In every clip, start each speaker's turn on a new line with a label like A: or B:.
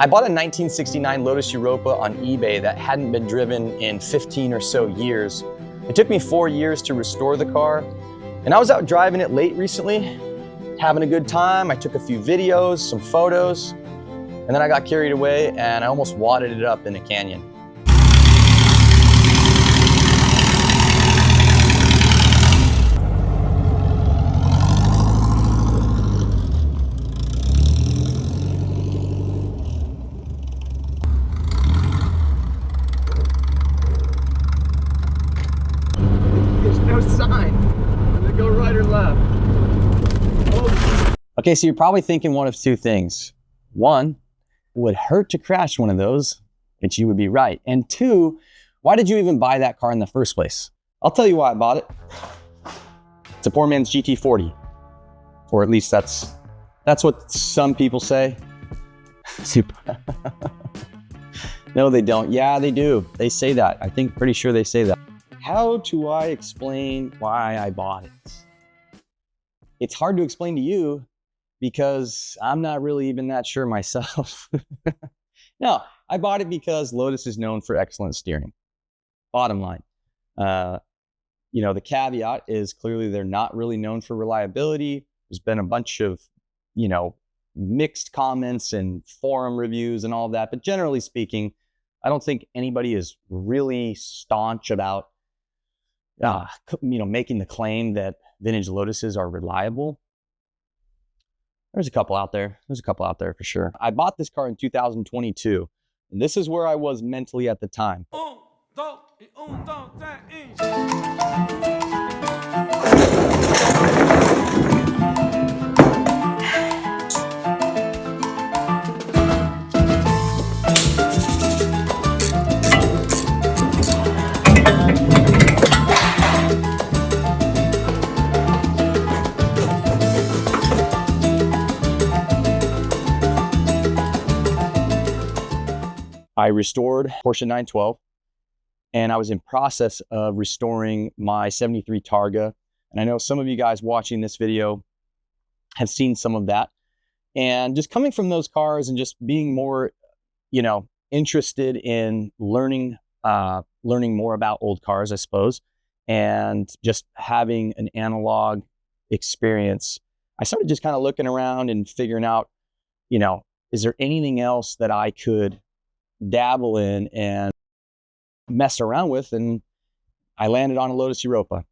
A: I bought a 1969 Lotus Europa on eBay that hadn't been driven in 15 or so years. It took me 4 years to restore the car, and I was out driving it late recently, having a good time. I took a few videos, some photos, and then I got carried away and I almost wadded it up in a canyon. There's no sign. I'm gonna go right or left. Oh. Okay, so you're probably thinking one of two things. One, it would hurt to crash one of those, and you would be right. And two, why did you even buy that car in the first place? I'll tell you why I bought it. It's a poor man's GT40. Or at least that's what some people say. No, they don't. Yeah, they do. They say that. I think pretty sure they say that. How do I explain why I bought it? It's hard to explain to you because I'm not really even that sure myself. No, I bought it because Lotus is known for excellent steering. Bottom line. You know, the caveat is clearly they're not really known for reliability. There's been a bunch of, you know, mixed comments and forum reviews and all of that. But generally speaking, I don't think anybody is really staunch about, you know, making the claim that vintage Lotuses are reliable. There's a couple out there. There's a couple out there for sure. I bought this car in 2022, and this is where I was mentally at the time. I restored Porsche 912, and I was in process of restoring my 73 Targa. And I know some of you guys watching this video have seen some of that. And just coming from those cars and just being more, you know, interested in learning more about old cars, I suppose, and just having an analog experience, I started just kind of looking around and figuring out, you know, is there anything else that I could dabble in and mess around with? And I landed on a Lotus Europa.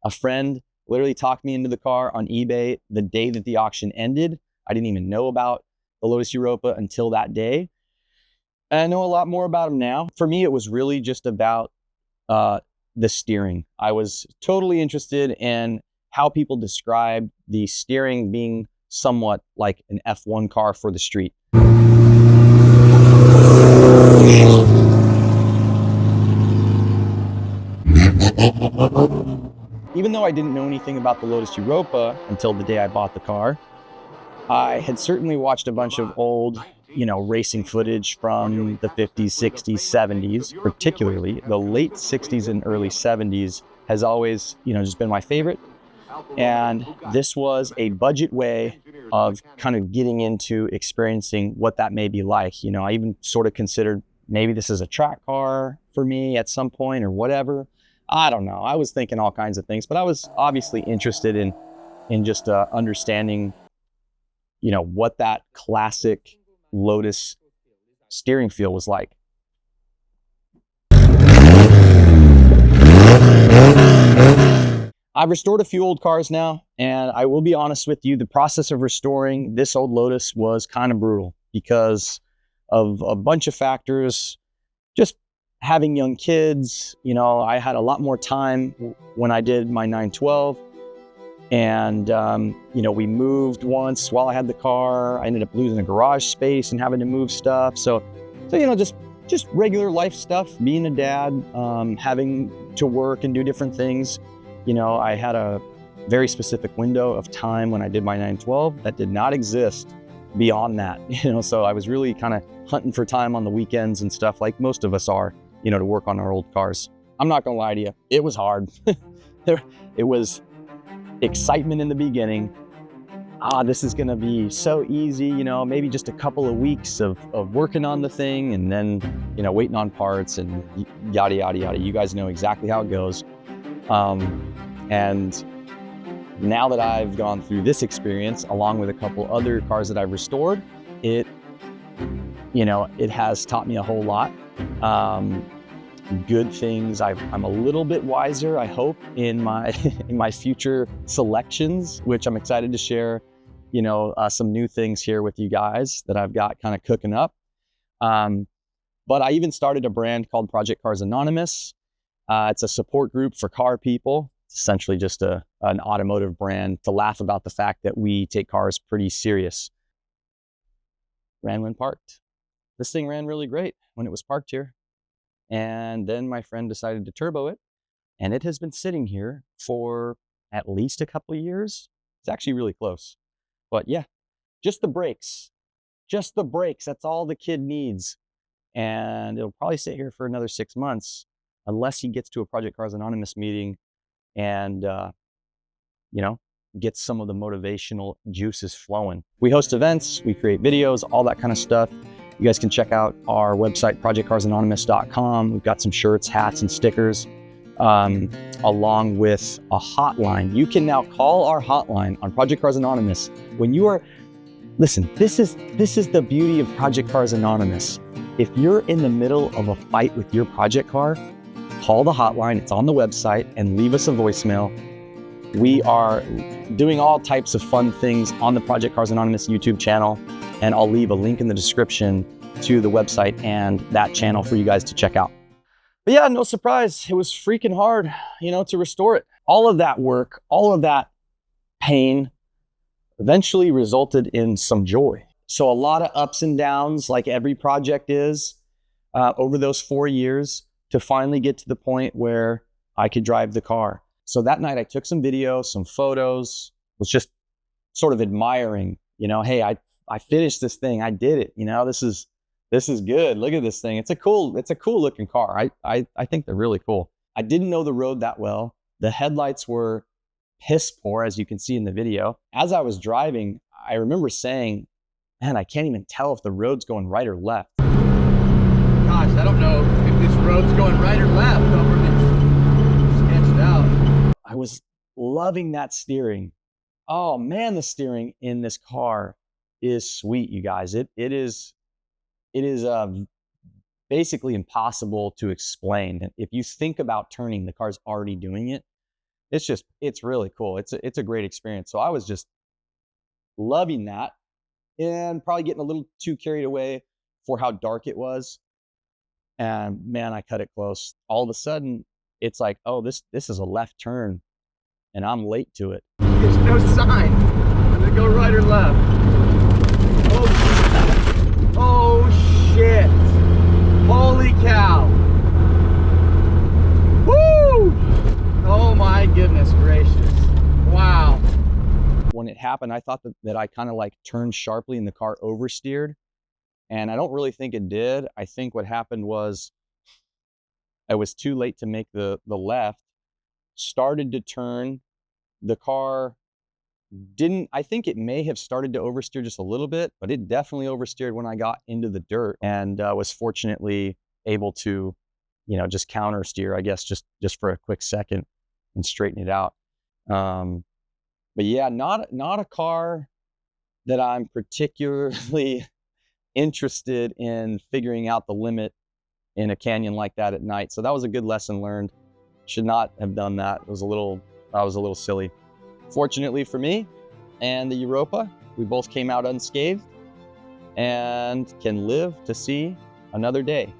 A: A friend literally talked me into the car on eBay the day that the auction ended. I didn't even know about the Lotus Europa until that day. And I know a lot more about them now. For me, it was really just about the steering. I was totally interested in how people describe the steering being somewhat like an F1 car for the street. Even though I didn't know anything about the Lotus Europa until the day I bought the car, I had certainly watched a bunch of old, you know, racing footage from the 50s, 60s, 70s, particularly the late 60s and early 70s has always, you know, just been my favorite. And this was a budget way of kind of getting into experiencing what that may be like. You know, I even sort of considered maybe this is a track car for me at some point or whatever. I don't know. I was thinking all kinds of things, but I was obviously interested in just understanding, you know, what that classic Lotus steering feel was like. I've restored a few old cars now, and I will be honest with you, the process of restoring this old Lotus was kind of brutal because of a bunch of factors. Just having young kids, you know, I had a lot more time when I did my 912. And, you know, we moved once while I had the car. I ended up losing a garage space and having to move stuff. So you know, just regular life stuff, being a dad, having to work and do different things. You know, I had a very specific window of time when I did my 912 that did not exist beyond that, you know, so I was really kind of hunting for time on the weekends and stuff like most of us are, you know, to work on our old cars. I'm not gonna lie to you, it was hard. It was excitement in the beginning, this is gonna be so easy, you know, maybe just a couple of weeks of working on the thing and then, you know, waiting on parts and yada, yada, yada. You guys know exactly how it goes. And now that I've gone through this experience, along with a couple other cars that I've restored, it has taught me a whole lot. Good things. I'm a little bit wiser, I hope, in my in my future selections, which I'm excited to share, some new things here with you guys that I've got kind of cooking up. But I even started a brand called Project Cars Anonymous. It's a support group for car people. It's essentially just an automotive brand to laugh about the fact that we take cars pretty serious. Ran when parked. This thing ran really great when it was parked here. And then my friend decided to turbo it, and it has been sitting here for at least a couple of years. It's actually really close. But yeah, just the brakes. Just the brakes. That's all the kid needs. And it'll probably sit here for another 6 months unless he gets to a Project Cars Anonymous meeting and, gets some of the motivational juices flowing. We host events, we create videos, all that kind of stuff. You guys can check out our website, projectcarsanonymous.com. We've got some shirts, hats, and stickers, along with a hotline. You can now call our hotline on Project Cars Anonymous when you are, listen, this is the beauty of Project Cars Anonymous. If you're in the middle of a fight with your project car, call the hotline, it's on the website, and leave us a voicemail. We are doing all types of fun things on the Project Cars Anonymous YouTube channel, and I'll leave a link in the description to the website and that channel for you guys to check out. But yeah, no surprise, it was freaking hard, to restore it. All of that work, all of that pain eventually resulted in some joy. So a lot of ups and downs, like every project is, over those 4 years to finally get to the point where I could drive the car. So that night I took some video, some photos, was just sort of admiring, hey, I finished this thing. I did it. This is good. Look at this thing. It's a cool looking car. I think they're really cool. I didn't know the road that well. The headlights were piss poor, as you can see in the video. As I was driving, I remember saying, man, I can't even tell if the road's going right or left.
B: Gosh, I don't know if this road's going right or left. Don't really sketched out.
A: I was loving that steering. Oh man, the steering in this car is sweet, you guys. It is basically impossible to explain. If you think about turning, the car's already doing it. It's really cool. It's a great experience. So I was just loving that, and probably getting a little too carried away for how dark it was. And man, I cut it close. All of a sudden, it's like, oh, this is a left turn, and I'm late to it.
B: There's no sign. Does it go right or left? Oh shit! Holy cow! Woo! Oh my goodness gracious! Wow!
A: When it happened, I thought that I kind of like turned sharply and the car oversteered, and I don't really think it did. I think what happened was I was too late to make the left, started to turn, the car didn't, I think it may have started to oversteer just a little bit, but it definitely oversteered when I got into the dirt, and was fortunately able to, just counter steer, I guess, just for a quick second and straighten it out. But yeah, not a car that I'm particularly interested in figuring out the limit in a canyon like that at night. So that was a good lesson learned. Should not have done that. I was a little silly. Fortunately for me and the Europa, we both came out unscathed and can live to see another day.